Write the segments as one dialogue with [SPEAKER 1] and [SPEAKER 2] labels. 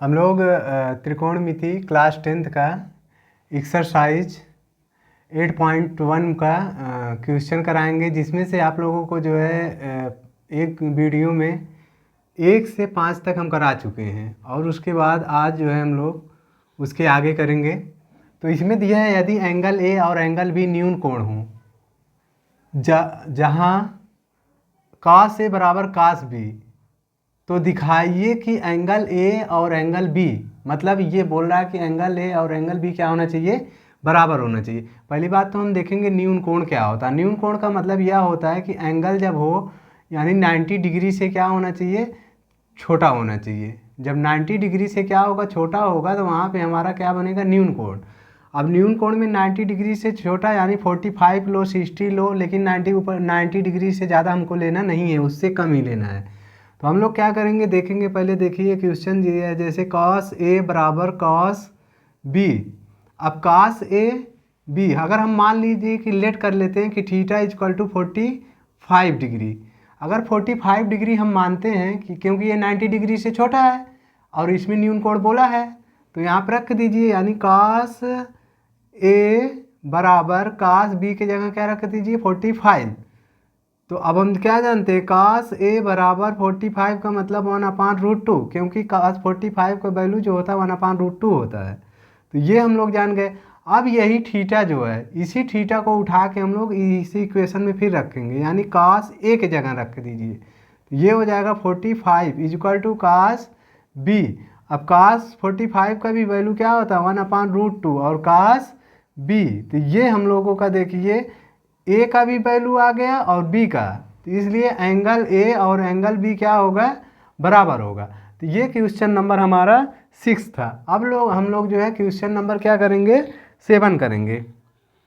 [SPEAKER 1] हम लोग त्रिकोणमिति class 10th का एक्सरसाइज 8.1 का क्वेश्चन कराएंगे, जिसमें से आप लोगों को जो है एक वीडियो में 1 से 5 तक हम करा चुके हैं और उसके बाद आज जो है हम लोग उसके आगे करेंगे। तो इसमें दिया है यदि एंगल ए और एंगल बी न्यून कोण हो जहाँ cos ए बराबर cos बी, तो दिखाइए कि एंगल ए और एंगल बी, मतलब ये बोल रहा है कि एंगल ए और एंगल बी क्या होना चाहिए, बराबर होना चाहिए। पहली बात तो हम देखेंगे न्यून कोण क्या होता है। न्यून कोण का मतलब यह होता है कि एंगल जब हो यानी 90 डिग्री से क्या होना चाहिए, छोटा होना चाहिए। जब 90 डिग्री से क्या होगा, छोटा होगा, तो वहाँ पे हमारा क्या बनेगा, न्यून कोण। अब न्यून कोण में 90 डिग्री से छोटा यानी 45 लो, 60 लो, लेकिन 90 डिग्री से ज़्यादा हमको लेना नहीं है, उससे कम ही लेना है। तो हम लोग क्या करेंगे देखेंगे। पहले देखिए क्वेश्चन दिया है जैसे cos ए बराबर cos बी। अब cos ए बी अगर हम मान लीजिए कि लेट कर लेते हैं कि थीटा इक्वल टू 45 डिग्री। अगर 45 डिग्री हम मानते हैं कि क्योंकि ये 90 डिग्री से छोटा है और इसमें न्यून कोण बोला है, तो यहाँ पर रख दीजिए, यानी cos ए बराबर cos बी की जगह क्या रख दीजिए, 45। तो अब हम क्या जानते हैं, cos ए बराबर 45 का मतलब 1/√2, क्योंकि cos 45 का वैल्यू जो होता है 1/√2 होता है। तो ये हम लोग जान गए। अब यही थीटा जो है, इसी थीटा को उठा के हम लोग इसी इक्वेशन में फिर रखेंगे, यानी cos ए की जगह रख दीजिए। तो ये हो जाएगा 45 इक्वल टू cos बी। अब cos 45 का भी वैल्यू क्या होता है, 1/√2 और cos बी। तो ये हम लोगों का देखिए ए का भी वैल्यू आ गया और बी का, तो इसलिए एंगल ए और एंगल बी क्या होगा, बराबर होगा। तो ये क्वेश्चन नंबर हमारा 6 था। अब हम लोग जो है क्वेश्चन नंबर क्या करेंगे, 7 करेंगे।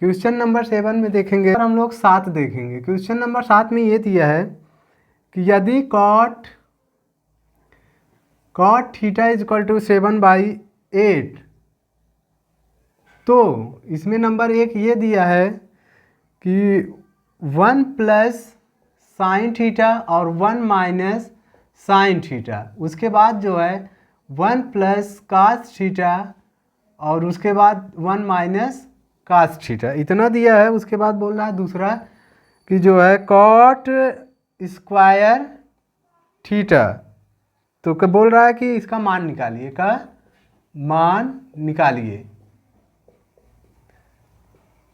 [SPEAKER 1] क्वेश्चन नंबर 7 में देखेंगे और हम लोग 7 देखेंगे। क्वेश्चन नंबर 7 में ये दिया है कि यदि cot थीटा इक्वल टू 7/8, तो इसमें नंबर 1 ये दिया है कि 1 प्लस साइन थीटा और 1 माइनस साइन थीटा, उसके बाद जो है 1 प्लस कास थीटा और उसके बाद 1 माइनस कास थीटा, इतना दिया है। उसके बाद बोल रहा है दूसरा कि जो है कॉट स्क्वायर थीटा, तो क्या बोल रहा है कि इसका मान निकालिए, का मान निकालिए।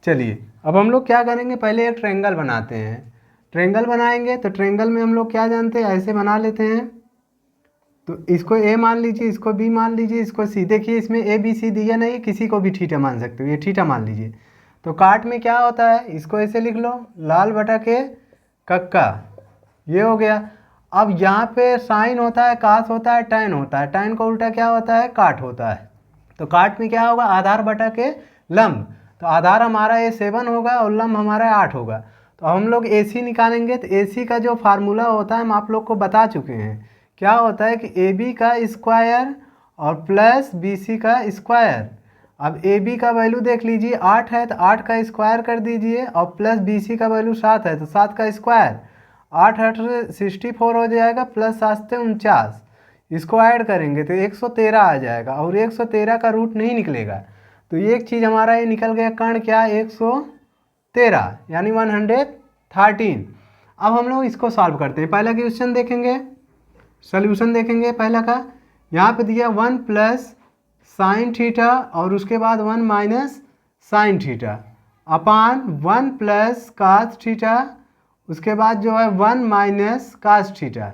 [SPEAKER 1] चलिए अब हम लोग क्या करेंगे, पहले एक ट्रायंगल बनाते हैं। ट्रायंगल बनाएंगे तो ट्रायंगल में हम लोग क्या जानते हैं, ऐसे बना लेते हैं। तो इसको ए मान लीजिए, इसको बी मान लीजिए, इसको सी। देखिए इसमें ए बी सी दिया नहीं, किसी को भी थीटा मान सकते हो, ये थीटा मान लीजिए। तो काट में क्या होता है, इसको ऐसे लिख लो, लाल बटा के कक्का, ये हो गया। अब यहाँ पे साइन होता है, कास होता है, टैन होता है, टैन का उल्टा क्या होता है, काट होता है। तो काट में क्या होगा, आधार बटा के लंब। तो आधार हमारा ये 7 होगा और लंब हमारा 8 होगा। तो हम लोग AC निकालेंगे। तो AC का जो फार्मूला होता है हम आप लोग को बता चुके हैं, क्या होता है कि AB का स्क्वायर और प्लस BC का स्क्वायर। अब AB का वैल्यू देख लीजिए 8 है, तो 8 का स्क्वायर कर दीजिए, और प्लस BC का वैल्यू 7 है, तो 7 का स्क्वायर। 8 8 64 हो जाएगा, प्लस 7 से 49, इसको ऐड करेंगे तो 113 आ जाएगा, और 113 का रूट नहीं निकलेगा। तो एक चीज़ हमारा ये निकल गया, कर्ण क्या, 113 यानी 113। अब हम लोग इसको सॉल्व करते हैं। पहला क्वेश्चन देखेंगे, सॉल्यूशन देखेंगे पहला का। यहाँ पे दिया 1 प्लस साइन थीटा और उसके बाद 1 minus sine theta upon 1 plus cos theta, उसके बाद जो है 1 माइनस कास थीटा।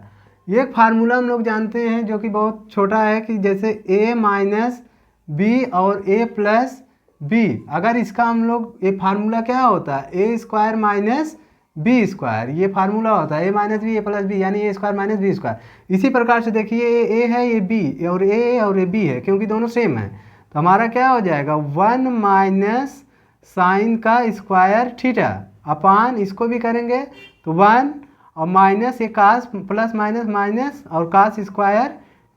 [SPEAKER 1] ये एक फार्मूला हम लोग जानते हैं जो कि बहुत छोटा है, कि जैसे a माइनस बी और a प्लस बी। अगर इसका हम लोग, ये फार्मूला क्या होता है, A square minus B square, ये फार्मूला होता है, a minus B, a plus B, यानी a square minus B square. इसी प्रकार से देखिए ये a है, ये b, और ये b है, क्योंकि दोनों सेम है। तो हमारा क्या हो जाएगा, 1 माइनस साइन का स्क्वायर थीटा अपान, इसको भी करेंगे तो 1 और माइनस ये कास, प्लस माइनस माइनस और कास स्क्वायर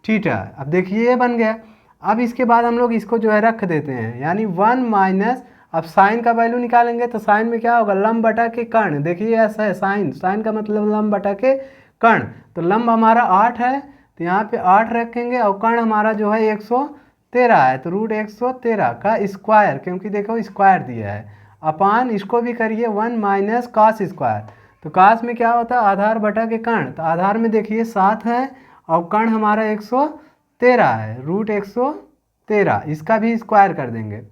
[SPEAKER 1] थीटा। अब देखिए ये बन गया। अब इसके बाद हम लोग इसको जो है रख देते हैं, यानी 1 माइनस, अब साइन का वैल्यू निकालेंगे तो साइन में क्या होगा, लंब बटा के कर्ण। देखिए ऐसा है, साइन का मतलब लंब बटा के कर्ण। तो लंब हमारा 8 है, तो यहाँ पे 8 रखेंगे और कर्ण हमारा जो है 113 है, तो रूट 113 का स्क्वायर, क्योंकि देखो स्क्वायर दिया है, अपान इसको भी करिए 1 माइनस कॉस स्क्वायर। तो कॉस में क्या होता है, आधार बटा के कर्ण, तो आधार में देखिए 7 है और कर्ण हमारा 113 है, रूट 113, इसका भी स्क्वायर कर देंगे।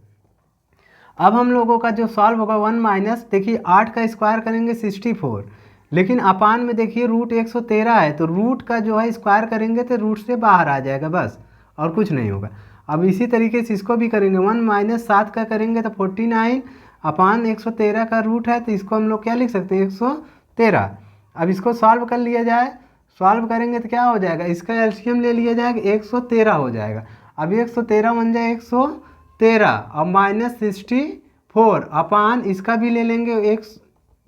[SPEAKER 1] अब हम लोगों का जो सॉल्व होगा 1 माइनस, देखिए 8 का स्क्वायर करेंगे 64, लेकिन अपान में देखिए रूट 113 है, तो रूट का जो है स्क्वायर करेंगे तो रूट से बाहर आ जाएगा बस, और कुछ नहीं होगा। अब इसी तरीके से इसको भी करेंगे, 1 माइनस 7 का करेंगे तो 49 अपान 113 का रूट है, तो इसको हम लोग क्या लिख सकते हैं 113। अब इसको सॉल्व कर लिया जाए, सॉल्व करेंगे तो क्या हो जाएगा, इसका एलसीएम ले लिया जाएगा 113 हो जाएगा। अब 113 बन जाए 113 और माइनस 64 अपान इसका भी ले लेंगे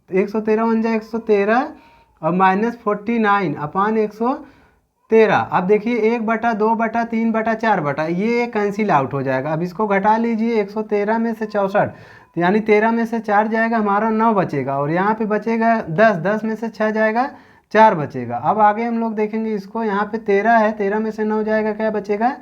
[SPEAKER 1] 113 बन जाए 113 और माइनस 49 अपान 113। अब देखिए 1/2/3/4 ये कैंसिल आउट हो जाएगा। अब इसको घटा लीजिए 113 में से 64, तो यानी 13 में से 4 जाएगा हमारा 9 बचेगा, और यहाँ पे बचेगा 10 में से 6 जाएगा 4 बचेगा। अब आगे हम लोग देखेंगे इसको, यहाँ पे 13 है, 13 में से 9 जाएगा क्या बचेगा,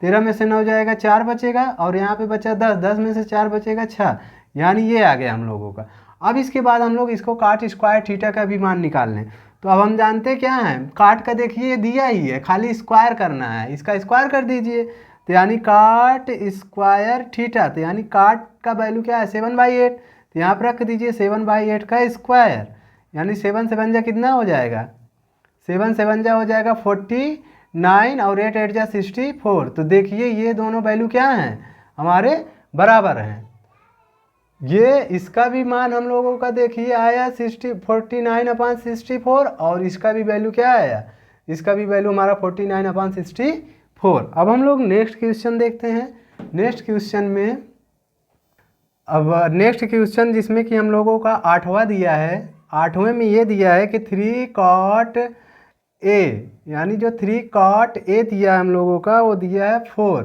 [SPEAKER 1] 13 में से 9 जाएगा 4 बचेगा, और यहाँ पे बचा 10 में से 4 बचेगा 6, यानी ये आ गया हम लोगों का। अब इसके बाद हम लोग इसको काट स्क्वायर थीटा का भी मान निकाल लें। तो अब हम जानते क्या हैं, काट का देखिए दिया ही है, खाली स्क्वायर करना है, इसका स्क्वायर कर दीजिए, तो यानी काट स्क्वायर थीटा, तो यानी काट का वैल्यू क्या है 7/8, तो यहाँ पर रख दीजिए 7/8 का स्क्वायर, यानी 7 से 7 कितना हो जाएगा, 7 से 7 हो जाएगा 49 और 8 8 जा 64। तो देखिए ये दोनों वैल्यू क्या हैं, हमारे बराबर हैं। ये इसका भी मान हम लोगों का देखिए आया 49/64, और इसका भी वैल्यू क्या आया, इसका भी वैल्यू हमारा 49/64। अब हम लोग नेक्स्ट क्वेश्चन देखते हैं। नेक्स्ट क्वेश्चन में, अब नेक्स्ट क्वेश्चन जिसमें कि हम लोगों का 8वां दिया है, 8वें में ये दिया है कि 3 cot A, यानी जो 3 cot A दिया है हम लोगों का, वो दिया है 4।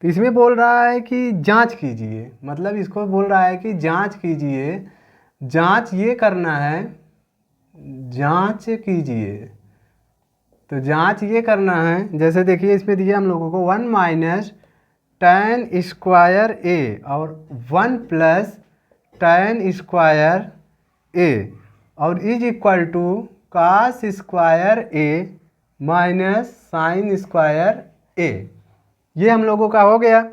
[SPEAKER 1] तो इसमें बोल रहा है कि जांच कीजिए, मतलब इसको बोल रहा है कि जांच कीजिए, जांच ये करना है, जांच कीजिए। तो जांच ये करना है, जैसे देखिए इसमें दिया हम लोगों को 1 माइनस tan स्क्वायर A और 1 प्लस tan स्क्वायर A और is equal to cos square A minus sine square A। ये हम लोगों का हो गया।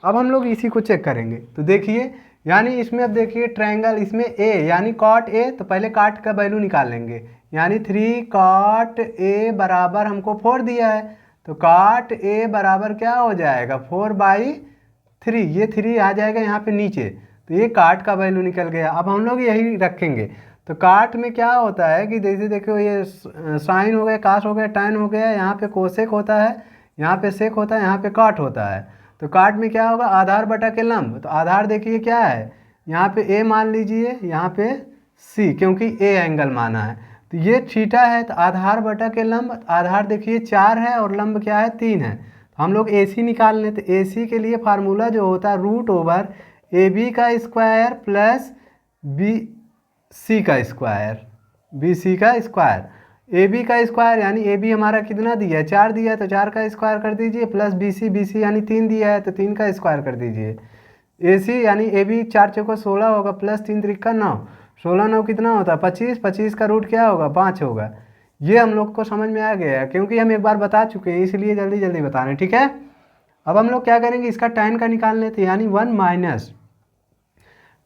[SPEAKER 1] अब हम लोग इसी को चेक करेंगे। तो देखिए, यानी इसमें अब देखिए ट्रायंगल, इसमें A यानी cot A, तो पहले काट का वैल्यू निकाल लेंगे, यानी 3 cot A बराबर हमको 4 दिया है, तो cot A बराबर क्या हो जाएगा 4/3, ये 3 आ जाएगा यहाँ पे नीचे, तो ये काट का वैल्यू निकल गया। अब हम लोग यही रखेंगे। तो काट में क्या होता है कि जैसे देखो ये साइन हो गया, कास हो गया, टैन हो गया, यहाँ पे कोसेक होता है, यहाँ पे सेक होता है, यहाँ पे काट होता है। तो काट में क्या होगा, आधार बटा के लंब। तो आधार देखिए क्या है, यहाँ पे ए मान लीजिए, यहाँ पे सी, क्योंकि ए एंगल माना है। तो ये थीटा है, तो आधार बटा के लंब, आधार देखिए 4 है और लंब क्या है 3 है। तो हम लोग ए सी निकाल लें। तो ए सी के लिए फार्मूला जो होता है √AB का स्क्वायर प्लस BC का स्क्वायर, BC का स्क्वायर, AB का स्क्वायर, यानी AB हमारा कितना दिया है 4 दिया है, तो 4 का स्क्वायर कर दीजिए, प्लस BC यानी 3 दिया है, तो 3 का स्क्वायर कर दीजिए। AC यानी AB 4 चौका 16 होगा, प्लस 3 त्रिका 9, 16 9 कितना होता है 25, 25 का रूट क्या होगा 5 होगा। ये हम लोग को समझ में आ गया है, क्योंकि हम एक बार बता चुके हैं, इसलिए जल्दी जल्दी बता रहे हैं, ठीक है। अब हम लोग क्या करेंगे, इसका tan का निकाल लेते हैं, यानी 1 माइनस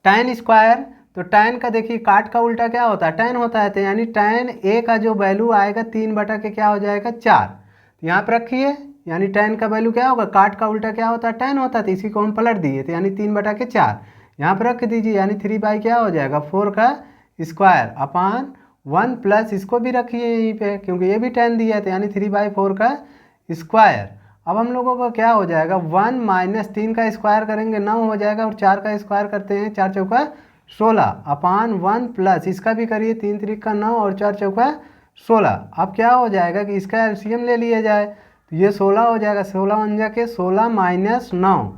[SPEAKER 1] tan स्क्वायर। तो tan का देखिए काट का उल्टा क्या होता है tan होता है, तो यानी tan A का जो वैल्यू आएगा 3 बटा के क्या हो जाएगा 4। तो यहाँ पर रखिए, यानी tan का वैल्यू क्या होगा, काट का उल्टा क्या होता है tan होता है, तो इसी को हम पलट दिए, तो यानी 3 बटा के 4 यहाँ पर रख दीजिए, यानी 3 क्या हो जाएगा 4 का स्क्वायर अपान 1 प्लस इसको भी रखिए यहीं पे, क्योंकि ये भी tan दिया है, तो यानी 3/4 का स्क्वायर। अब हम लोगों का क्या हो जाएगा 1 माइनस 3 का स्क्वायर करेंगे 9 हो जाएगा, और 4 का स्क्वायर करते हैं 4 चौका 16 अपान 1 प्लस इसका भी करिए 3 त्रिका 9 और 4 चौका 16। अब क्या हो जाएगा कि इसका एलसीएम ले लिया जाए, तो ये 16 हो जाएगा, 16 बन जाके 16 माइनस 9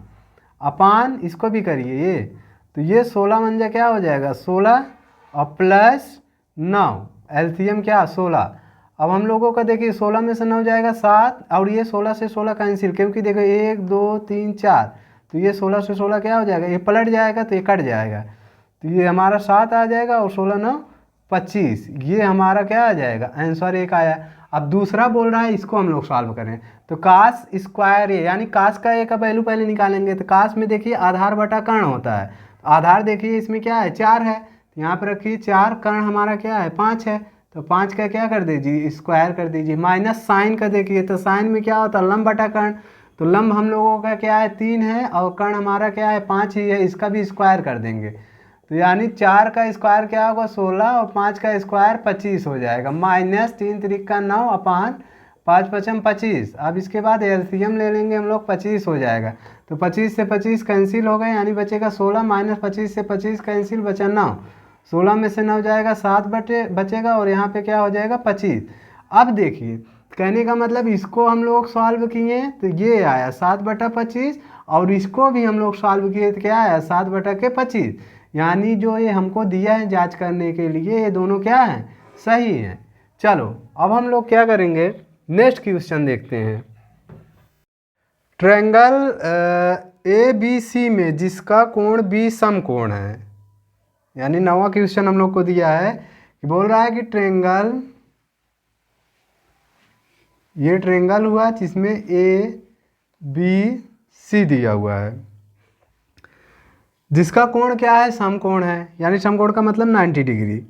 [SPEAKER 1] अपान इसको भी करिए ये, तो ये 16 बन क्या हो जाएगा 16 और प्लस 9, एलसीएम क्या 16। अब हम लोगों का देखिए 16 में से 9 जाएगा 7, और ये 16 से 16 कैंसिल, क्योंकि देखो 1 2 3 4, तो ये 16 से 16 क्या हो जाएगा, ये पलट जाएगा तो ये कट जाएगा, तो ये हमारा 7 आ जाएगा, और 16 9 25, ये हमारा क्या आ जाएगा, आंसर 1 आया। अब दूसरा बोल रहा है, इसको हम लोग सॉल्व करें, तो कास स्क्वायर ए, यानी कास का ए का वैल्यू पहले निकालेंगे। तो कास में देखिए आधार बटा कर्ण होता है, तो आधार देखिए इसमें क्या है 4 है, तो यहाँ पर रखिए 4, कर्ण हमारा क्या है 5 है, तो 5 का क्या कर दीजिए स्क्वायर कर दीजिए, माइनस साइन का देखिए, तो साइन में क्या होता है लंब बटा कर्ण, तो लंब हम लोगों का क्या है 3 है, और कर्ण हमारा क्या है 5 ही है, इसका भी स्क्वायर कर देंगे, तो यानी 4 का स्क्वायर क्या होगा 16, और 5 का स्क्वायर 25 हो जाएगा, माइनस 3 त्रिका 9 अपान 5 पचम 25। अब इसके बाद एलसीएम ले लेंगे हम लोग, 25 हो जाएगा, तो 25 से 25 कैंसिल हो गए, यानी बचेगा 16, माइनस 25 से 25 कैंसिल, बचा 9, 16 में से 9 जाएगा 7 बचेगा, और यहाँ पे क्या हो जाएगा 25। अब देखिए कहने का मतलब इसको हम लोग सॉल्व किए तो ये आया 7/25, और इसको भी हम लोग सॉल्व किए तो क्या आया 7/25, यानी जो ये हमको दिया है जांच करने के लिए ये दोनों क्या हैं सही हैं। चलो अब हम लोग क्या करेंगे, नेक्स्ट क्वेश्चन देखते हैं। ट्रायंगल ए बी सी में जिसका कोण बी समकोण है, यानी 9वां क्वेश्चन हम लोग को दिया है कि बोल रहा है कि ट्रायंगल, ये ट्रायंगल हुआ जिसमें ए बी सी दिया हुआ है, जिसका कोण क्या है समकोण है, यानी समकोण का मतलब 90 डिग्री।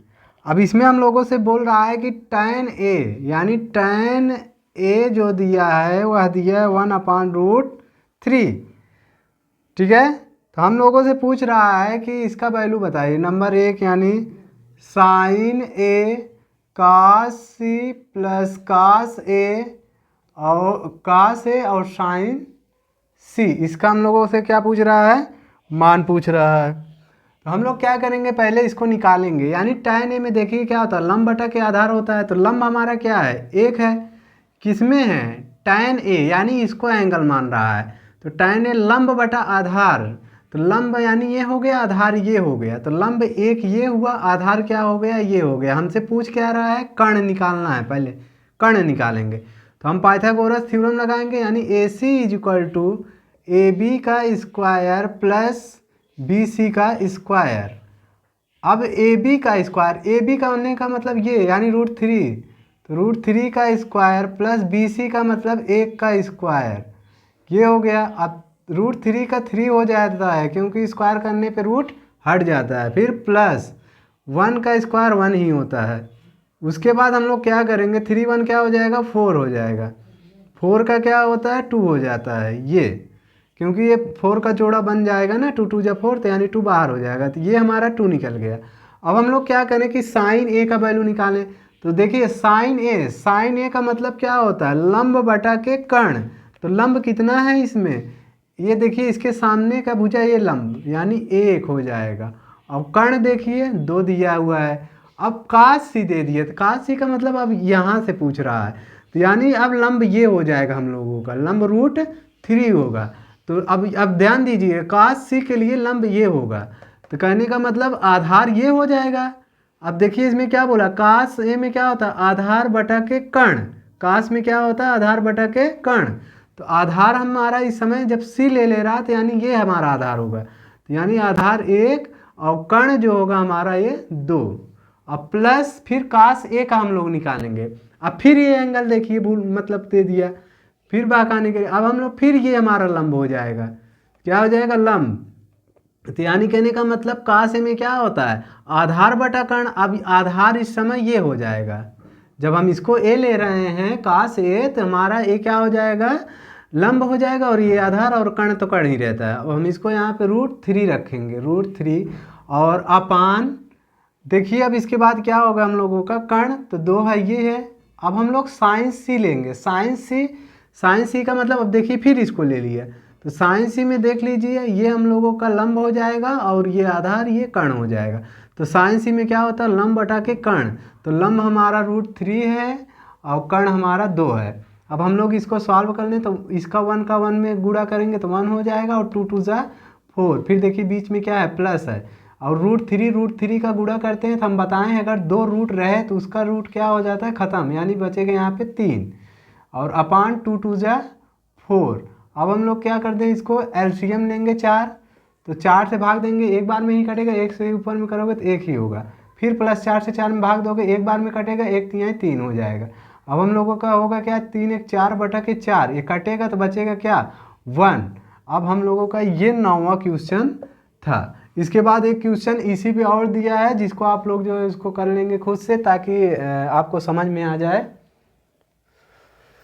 [SPEAKER 1] अब इसमें हम लोगों से बोल रहा है कि tan ए, यानी tan ए जो दिया है वह दिया है 1/√3, ठीक है। तो हम लोगों से पूछ रहा है कि इसका वैल्यू बताइए। नंबर 1 यानी साइन ए कास सी प्लस कास ए और साइन सी, इसका हम लोगों से क्या पूछ रहा है, मान पूछ रहा है। तो हम लोग क्या करेंगे, पहले इसको निकालेंगे, यानी tan ए में देखिए क्या होता है लंब बटा के आधार होता है, तो लंब हमारा क्या है 1 है, किसमें है tan ए, यानी इसको एंगल मान रहा है, तो tan ए लंब बटा आधार, तो लंब यानी ये हो गया, आधार ये हो गया, तो लंब 1 ये हुआ, आधार क्या हो गया ये हो गया। हमसे पूछ क्या रहा है, कर्ण निकालना है, पहले कर्ण निकालेंगे, तो हम पाइथागोरस थ्योरम लगाएंगे, यानी A C is equal to A B का स्क्वायर प्लस बी सी का स्क्वायर। अब ए बी का स्क्वायर, ए बी का होने का मतलब ये यानी √3, तो √3 का स्क्वायर प्लस बी सी का मतलब 1 का स्क्वायर, ये हो गया। अब √3 का 3 हो जाता है क्योंकि स्क्वायर करने पे रूट हट जाता है, फिर प्लस 1 का स्क्वायर 1 ही होता है। उसके बाद हम लोग क्या करेंगे, 3 1 क्या हो जाएगा 4 हो जाएगा, 4 का क्या होता है 2 हो जाता है, ये क्योंकि ये 4 का जोड़ा बन जाएगा ना, 2 2 जा 4, तो यानी 2 बाहर हो जाएगा, तो ये हमारा 2 निकल गया। अब हम लोग क्या करें कि साइन ए का वैल्यू निकालें, तो देखिए साइन ए का मतलब क्या होता है लंब बटा के कर्ण, तो लंब कितना है इसमें, ये देखिए इसके सामने का भुजा ये लंब यानी 1 हो जाएगा। अब कर्ण देखिए 2 दिया हुआ है, अब काश सी दे दिए, तो काश सी का मतलब अब यहाँ से पूछ रहा है, तो यानी अब लंब ये हो जाएगा हम लोगों का, लंब √3 होगा। तो अब ध्यान दीजिए काश सी के लिए लंब ये होगा, तो कहने का मतलब आधार ये हो जाएगा। अब देखिए इसमें क्या बोला, काश ए में क्या होता है आधार बटा के कर्ण, काश में क्या होता है आधार बटा के कर्ण, तो आधार हमारा इस समय जब सी ले रहा तो यानी ये हमारा आधार होगा, तो यानी आधार 1 और कर्ण जो होगा हमारा ये 2, अब प्लस फिर काश ए का हम लोग निकालेंगे। अब फिर ये एंगल देखिए भूल मतलब दे दिया, फिर बाकाने के लिए अब हम लोग फिर ये हमारा लंब हो जाएगा, क्या हो जाएगा लंब, तो यानी कहने का मतलब काश ए में क्या होता है आधार बटा कर्ण। अब आधार इस समय ये हो जाएगा, जब हम इसको ए ले रहे हैं काश ए, तो हमारा ए क्या हो जाएगा लंब हो जाएगा, और ये आधार और कर्ण तो कर्ण ही रहता है। अब हम इसको यहाँ पे √3 रखेंगे, √3 और अपान, देखिए अब इसके बाद क्या होगा हम लोगों का कर्ण, तो 2 है ये है। अब हम लोग साइन सी लेंगे, साइन सी का मतलब अब देखिए फिर इसको ले लिया, तो साइन सी में देख लीजिए ये हम लोगों का लंब हो जाएगा और ये आधार ये कर्ण हो जाएगा। तो साइन सी में क्या होता है लंब बटा के कर्ण, तो लंब हमारा √3 है और कर्ण हमारा 2 है। अब हम लोग इसको सॉल्व कर लें, तो इसका 1 का 1 में गुणा करेंगे तो 1 हो जाएगा, और 2 2 जा 4, फिर देखिए बीच में क्या है प्लस है, और रूट थ्री का गुणा करते हैं तो हम बताएं अगर 2 रूट रहे तो उसका रूट क्या हो जाता है, ख़त्म, यानी बचेगा यहाँ पे 3 और अपान 2 2 जा 4। अब हम लोग क्या करते हैं, इसको एलसीएम लेंगे 4, तो 4 से भाग देंगे, एक बार में ही कटेगा, एक से ऊपर में करोगे तो एक ही होगा, फिर प्लस 4 से 4 में भाग दोगे, एक बार में कटेगा, एक तिहाई 3 हो जाएगा। अब हम लोगों का होगा क्या, 3 1 4 बटा के 4, ये कटेगा तो बचेगा क्या 1। अब हम लोगों का ये 9वां क्वेश्चन था। इसके बाद एक क्वेश्चन इसी पे और दिया है जिसको आप लोग जो है उसको कर लेंगे खुद से, ताकि आपको समझ में आ जाए।